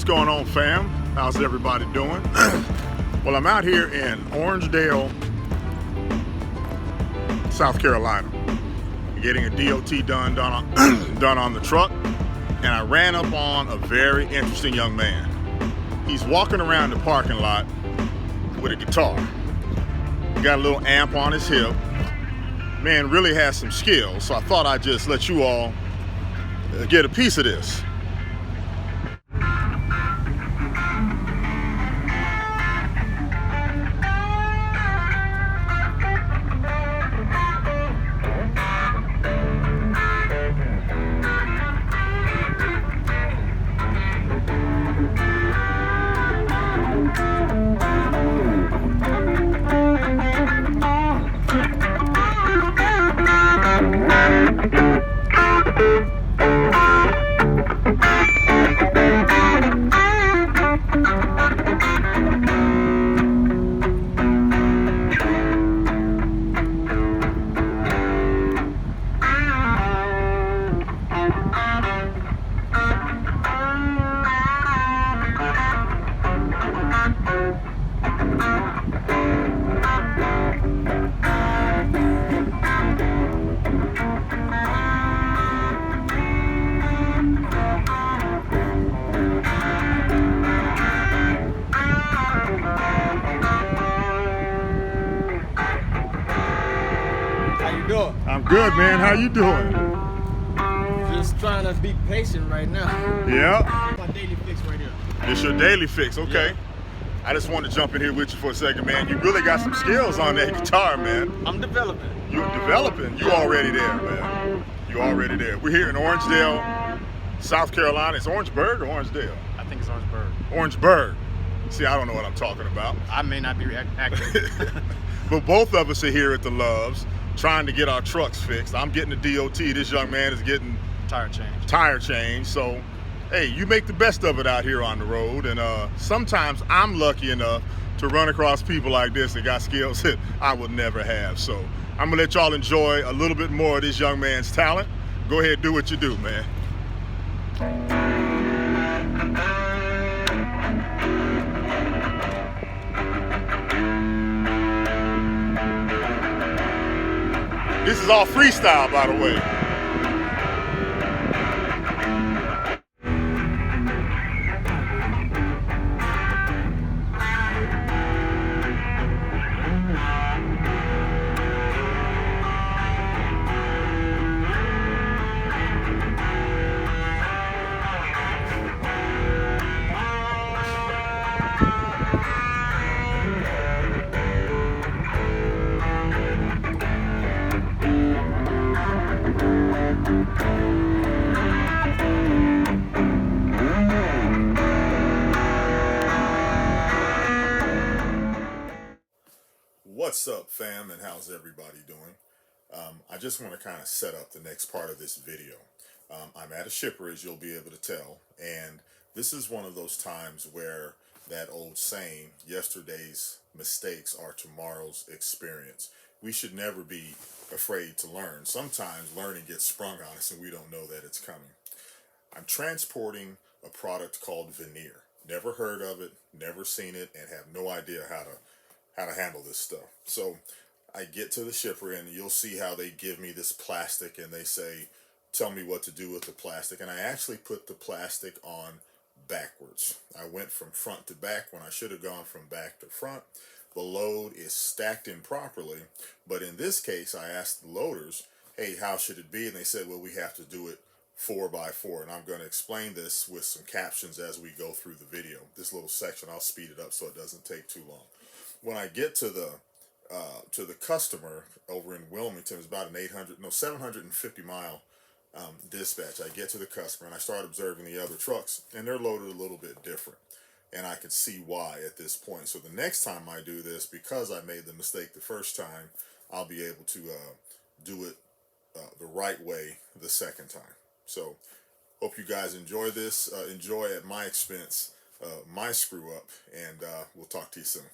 What's going on, fam? How's everybody doing? Well, I'm out here in Orangedale, South Carolina, getting a DOT done on the truck, and I ran up on a very interesting young man. He's walking around the parking lot with a guitar. Got a little amp on his hip. Man really has some skills, so I thought I'd just let you all get a piece of this. I'm good, man. How you doing? Just trying to be patient right now. Yeah? My daily fix right here. It's your daily fix, okay. Yeah. I just wanted to jump in here with you for a second, man. You really got some skills on that guitar, man. I'm developing. You're developing. You already there, man. You already there. We're here in Orangedale, South Carolina. It's Orangeburg or Orangedale? I think it's Orangeburg. Orangeburg. See, I don't know what I'm talking about. I may not be accurate. But both of us are here at the Loves, trying to get our trucks fixed. I'm getting the DOT. This young man is getting tire change. So, hey, you make the best of it out here on the road. And sometimes I'm lucky enough to run across people like this that got skills that I would never have. So I'm gonna let y'all enjoy a little bit more of this young man's talent. Go ahead, do what you do, man. This is all freestyle, by the way. What's up, fam, and how's everybody doing? I just want to kind of set up the next part of this video. I'm at a shipper, as you'll be able to tell, and this is one of those times where that old saying, yesterday's mistakes are tomorrow's experience. We should never be afraid to learn. Sometimes learning gets sprung on us and we don't know that it's coming. I'm transporting a product called veneer. Never heard of it, never seen it, and have no idea how to handle this stuff. So I get to the shipper and you'll see how they give me this plastic and they say, tell me what to do with the plastic. And I actually put the plastic on backwards. I went from front to back when I should have gone from back to front. The load is stacked improperly, but in this case I asked the loaders, hey, how should it be? And they said, well, we have to do it 4x4, and I'm going to explain this with some captions as we go through the video. This little section, I'll speed it up so it doesn't take too long. When I get to the customer over in Wilmington, it's about an 750 mile dispatch. I get to the customer and I start observing the other trucks, and they're loaded a little bit different, and I could see why at this point. So the next time I do this, because I made the mistake the first time, I'll be able to do it the right way the second time. So hope you guys enjoy this. Enjoy at my expense my screw up, and we'll talk to you soon.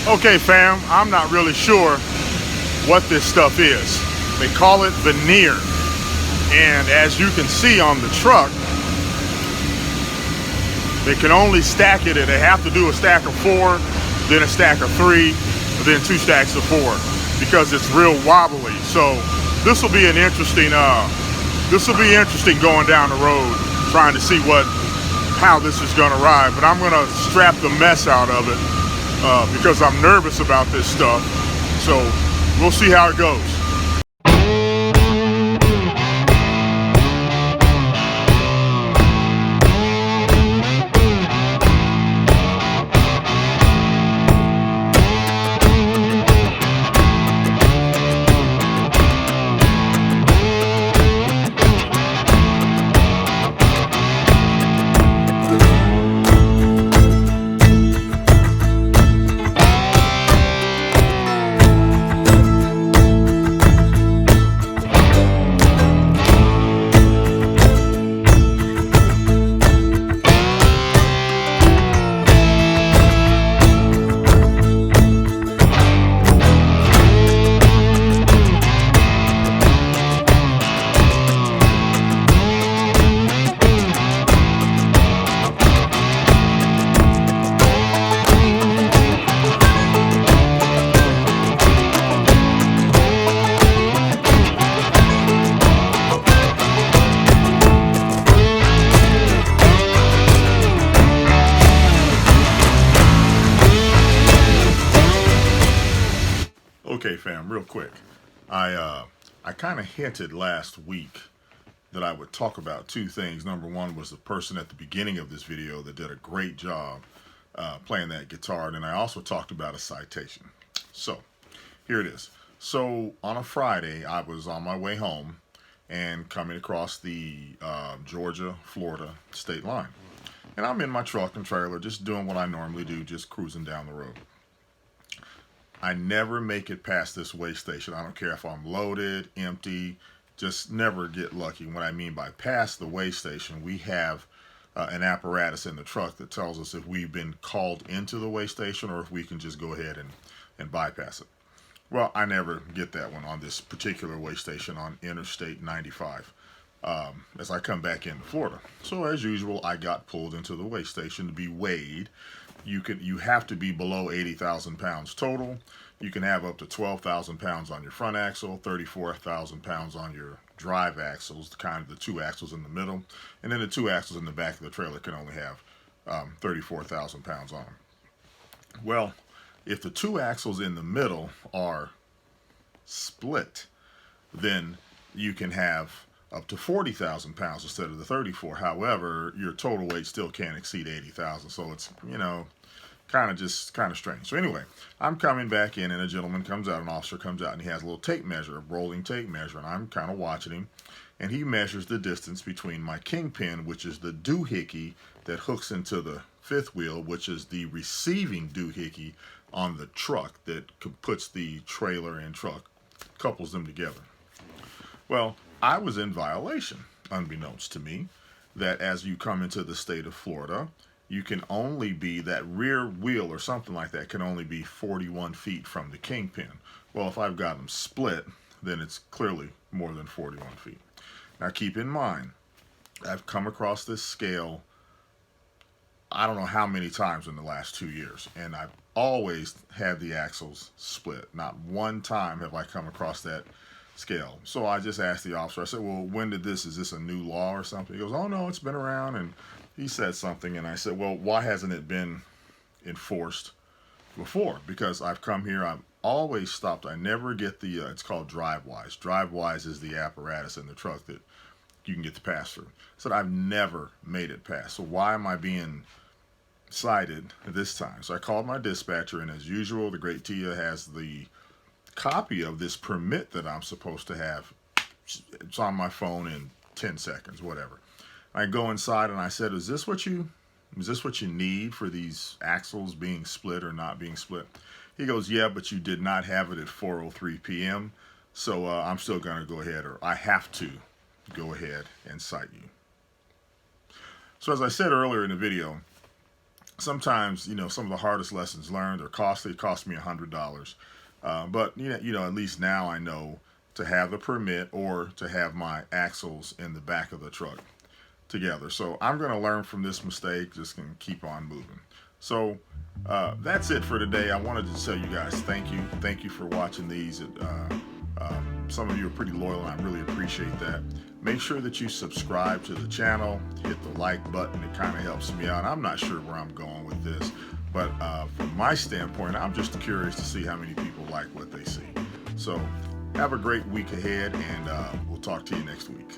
Okay, fam, I'm not really sure what this stuff is. They call it veneer. And as you can see on the truck, they can only stack it, and they have to do a stack of 4, then a stack of 3, then 2 stacks of 4 because it's real wobbly. So this will be an interesting going down the road, trying to see how this is going to ride. But I'm going to strap the mess out of it because I'm nervous about this stuff. So we'll see how it goes. Okay, fam, real quick. I kind of hinted last week that I would talk about 2 things. Number one was the person at the beginning of this video that did a great job playing that guitar, and I also talked about a citation. So here it is. So on a Friday, I was on my way home and coming across the Georgia-Florida state line. And I'm in my truck and trailer just doing what I normally do, just cruising down the road. I never make it past this weigh station. I don't care if I'm loaded, empty, just never get lucky. What I mean by past the weigh station, we have an apparatus in the truck that tells us if we've been called into the weigh station or if we can just go ahead and bypass it. Well, I never get that one on this particular weigh station on Interstate 95 as I come back into Florida. So as usual, I got pulled into the weigh station to be weighed. You have to be below 80,000 pounds total. You can have up to 12,000 pounds on your front axle, 34,000 pounds on your drive axles, the 2 axles in the middle, and then the 2 axles in the back of the trailer can only have 34,000 pounds on them. Well, if the 2 axles in the middle are split, then you can have up to 40,000 pounds instead of the 34. However, your total weight still can't exceed 80,000. So it's, kind of strange. So anyway, I'm coming back in and a gentleman comes out, an officer comes out, and he has a little tape measure, a rolling tape measure, and I'm kind of watching him. And he measures the distance between my kingpin, which is the doohickey that hooks into the 5th wheel, which is the receiving doohickey on the truck that puts the trailer and truck, couples them together. Well, I was in violation, unbeknownst to me, that as you come into the state of Florida, you can only be, that rear wheel or something like that can only be 41 feet from the kingpin. Well, if I've got them split, then it's clearly more than 41 feet. Now keep in mind, I've come across this scale, I don't know how many times in the last 2 years, and I've always had the axles split. Not one time have I come across that scale. So I just asked the officer, I said, well, when did is this a new law or something? He goes, oh no, it's been around. And he said something, and I said, well, why hasn't it been enforced before? Because I've come here, I've always stopped. I never get the, it's called DriveWise. DriveWise is the apparatus in the truck that you can get the pass through. I said, I've never made it pass. So why am I being cited this time? So I called my dispatcher, and as usual, the great Tia has the copy of this permit that I'm supposed to have. It's on my phone in 10 seconds, whatever. I go inside and I said, is this what you need for these axles being split or not being split? He goes, yeah, but you did not have it at 4:03 p.m. So I'm still going to go ahead, or I have to go ahead and cite you. So as I said earlier in the video, sometimes, some of the hardest lessons learned are costly. It cost me $100. But, at least now I know to have the permit or to have my axles in the back of the truck together. So I'm going to learn from this mistake, just going to keep on moving. So that's it for today. I wanted to tell you guys thank you. Thank you for watching these. Some of you are pretty loyal, and I really appreciate that. Make sure that you subscribe to the channel, hit the like button. It kind of helps me out. I'm not sure where I'm going with this, but from my standpoint, I'm just curious to see how many people like what they see. So have a great week ahead, and we'll talk to you next week.